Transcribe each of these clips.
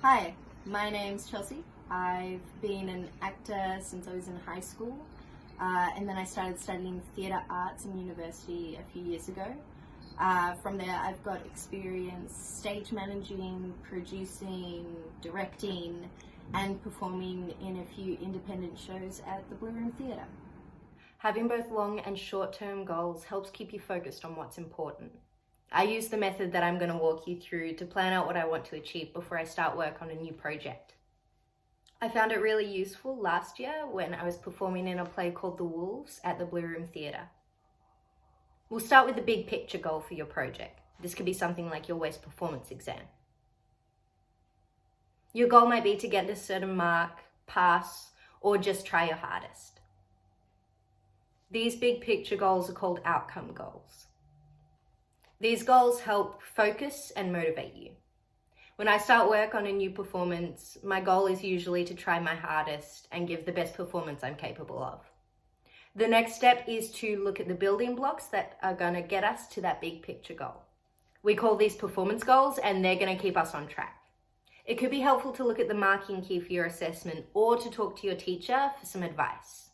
Hi, my name's Chelsea. I've been an actor since I was in high school, and then I started studying theatre arts in university a few years ago. From there, I've got experience stage managing, producing, directing, and performing in a few independent shows at the Blue Room Theatre. Having both long and short-term goals helps keep you focused on what's important. I use the method that I'm going to walk you through to plan out what I want to achieve before I start work on a new project. I found it really useful last year when I was performing in a play called The Wolves at the Blue Room Theatre. We'll start with the big picture goal for your project. This could be something like your WAST performance exam. Your goal might be to get a certain mark, pass, or just try your hardest. These big picture goals are called outcome goals. These goals help focus and motivate you. When I start work on a new performance, my goal is usually to try my hardest and give the best performance I'm capable of. The next step is to look at the building blocks that are going to get us to that big picture goal. We call these performance goals, and they're going to keep us on track. It could be helpful to look at the marking key for your assessment or to talk to your teacher for some advice.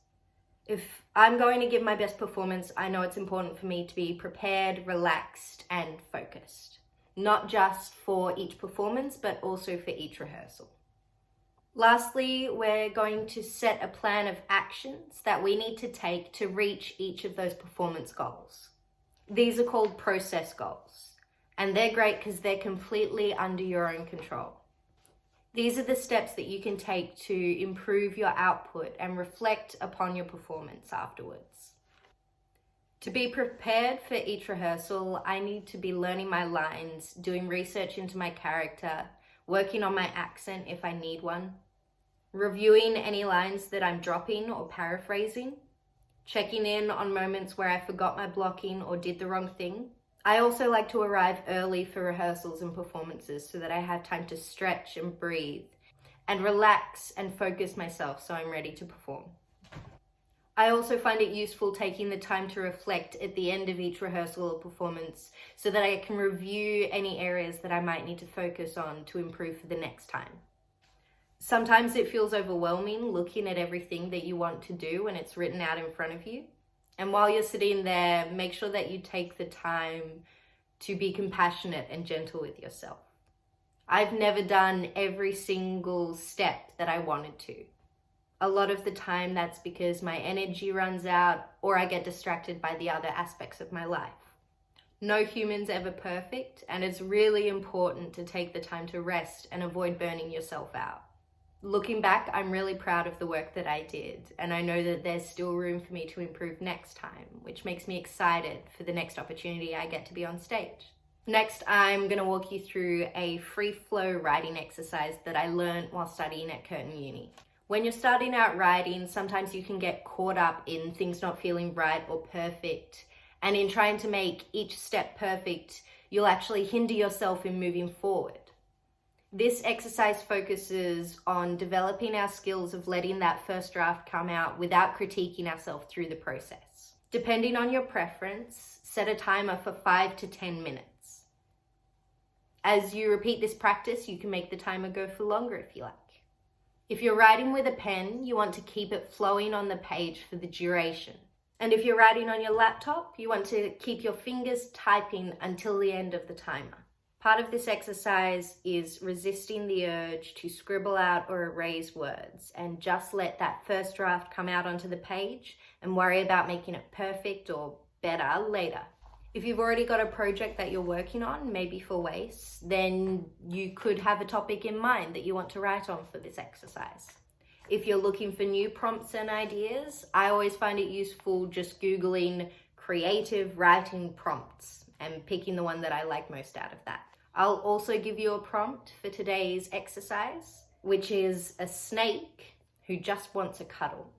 If I'm going to give my best performance, I know it's important for me to be prepared, relaxed, and focused. Not just for each performance, but also for each rehearsal. Lastly, we're going to set a plan of actions that we need to take to reach each of those performance goals. These are called process goals, and they're great because they're completely under your own control. These are the steps that you can take to improve your output and reflect upon your performance afterwards. To be prepared for each rehearsal, I need to be learning my lines, doing research into my character, working on my accent if I need one, reviewing any lines that I'm dropping or paraphrasing, checking in on moments where I forgot my blocking or did the wrong thing. I also like to arrive early for rehearsals and performances so that I have time to stretch and breathe and relax and focus myself so I'm ready to perform. I also find it useful taking the time to reflect at the end of each rehearsal or performance so that I can review any areas that I might need to focus on to improve for the next time. Sometimes it feels overwhelming looking at everything that you want to do when it's written out in front of you. And while you're sitting there, make sure that you take the time to be compassionate and gentle with yourself. I've never done every single step that I wanted to. A lot of the time that's because my energy runs out or I get distracted by the other aspects of my life. No human's ever perfect, and it's really important to take the time to rest and avoid burning yourself out. Looking back, I'm really proud of the work that I did, and I know that there's still room for me to improve next time, which makes me excited for the next opportunity I get to be on stage. Next, I'm going to walk you through a free flow writing exercise that I learned while studying at Curtin Uni. When you're starting out writing, sometimes you can get caught up in things not feeling right or perfect, and in trying to make each step perfect, you'll actually hinder yourself in moving forward. This exercise focuses on developing our skills of letting that first draft come out without critiquing ourselves through the process. Depending on your preference, set a timer for 5 to 10 minutes. As you repeat this practice, you can make the timer go for longer if you like. If you're writing with a pen, you want to keep it flowing on the page for the duration. And if you're writing on your laptop, you want to keep your fingers typing until the end of the timer. Part of this exercise is resisting the urge to scribble out or erase words and just let that first draft come out onto the page and worry about making it perfect or better later. If you've already got a project that you're working on, maybe for WAST, then you could have a topic in mind that you want to write on for this exercise. If you're looking for new prompts and ideas, I always find it useful just Googling creative writing prompts and picking the one that I like most out of that. I'll also give you a prompt for today's exercise, which is a snake who just wants a cuddle.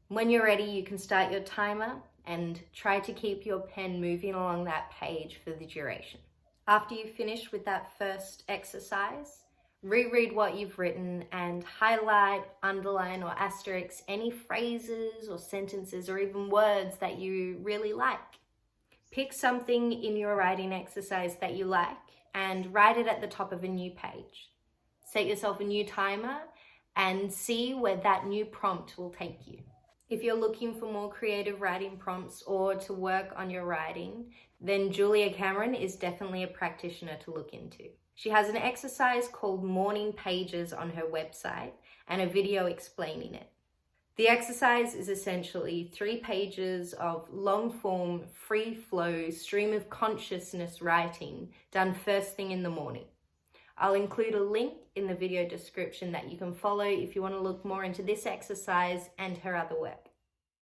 When you're ready, you can start your timer and try to keep your pen moving along that page for the duration. After you finish with that first exercise, reread what you've written and highlight, underline, or asterisk any phrases or sentences or even words that you really like. Pick something in your writing exercise that you like and write it at the top of a new page. Set yourself a new timer and see where that new prompt will take you. If you're looking for more creative writing prompts or to work on your writing, then Julia Cameron is definitely a practitioner to look into. She has an exercise called Morning Pages on her website and a video explaining it. The exercise is essentially 3 pages of long-form, free-flow, stream of consciousness writing done first thing in the morning. I'll include a link in the video description that you can follow if you want to look more into this exercise and her other work.